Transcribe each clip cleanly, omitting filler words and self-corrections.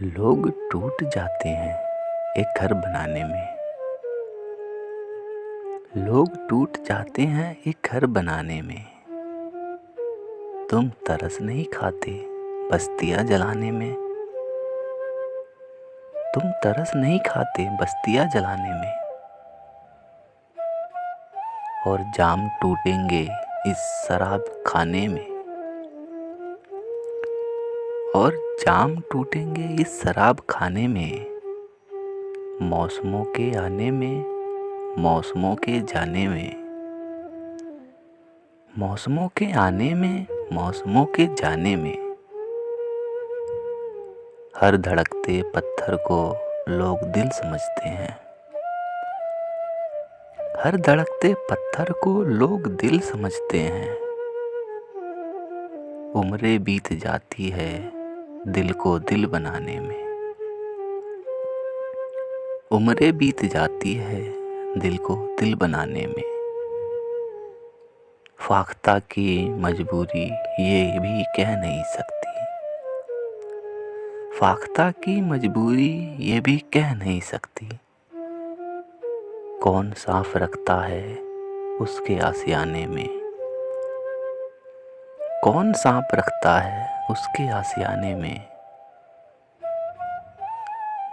लोग टूट जाते हैं एक घर बनाने में। लोग टूट जाते हैं एक घर बनाने में। तुम तरस नहीं खाते बस्तियां जलाने में। तुम तरस नहीं खाते बस्तियां जलाने में। और जाम टूटेंगे इस शराब खाने में। और जाम टूटेंगे इस शराब खाने में। मौसमों के आने में, मौसमों के जाने में। मौसमों के आने में, मौसमों के जाने में। हर धड़कते पत्थर को लोग दिल समझते हैं। हर धड़कते पत्थर को लोग दिल समझते हैं। उम्रें बीत जाती है दिल को दिल बनाने में। उम्रें बीत जाती है दिल को दिल बनाने में। फाख्ता की मजबूरी ये भी कह नहीं सकती। फाख्ता की मजबूरी ये भी कह नहीं सकती। कौन सांप रखता है उसके आशियाने में। कौन सांप रखता है उसके आशियाने में।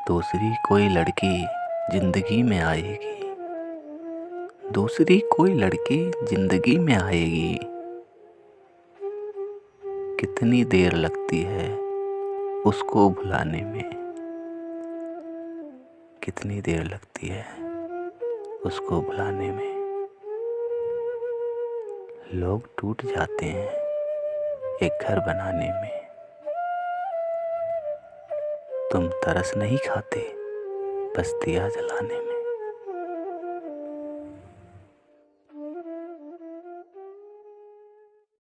दूसरी कोई लड़की जिंदगी में आएगी। दूसरी कोई लड़की जिंदगी में आएगी। कितनी देर लगती है उसको भुलाने में। कितनी देर लगती है उसको भुलाने में। लोग टूट जाते हैं एक घर बनाने में। तुम तरस नहीं खाते बस्तियां जलाने में।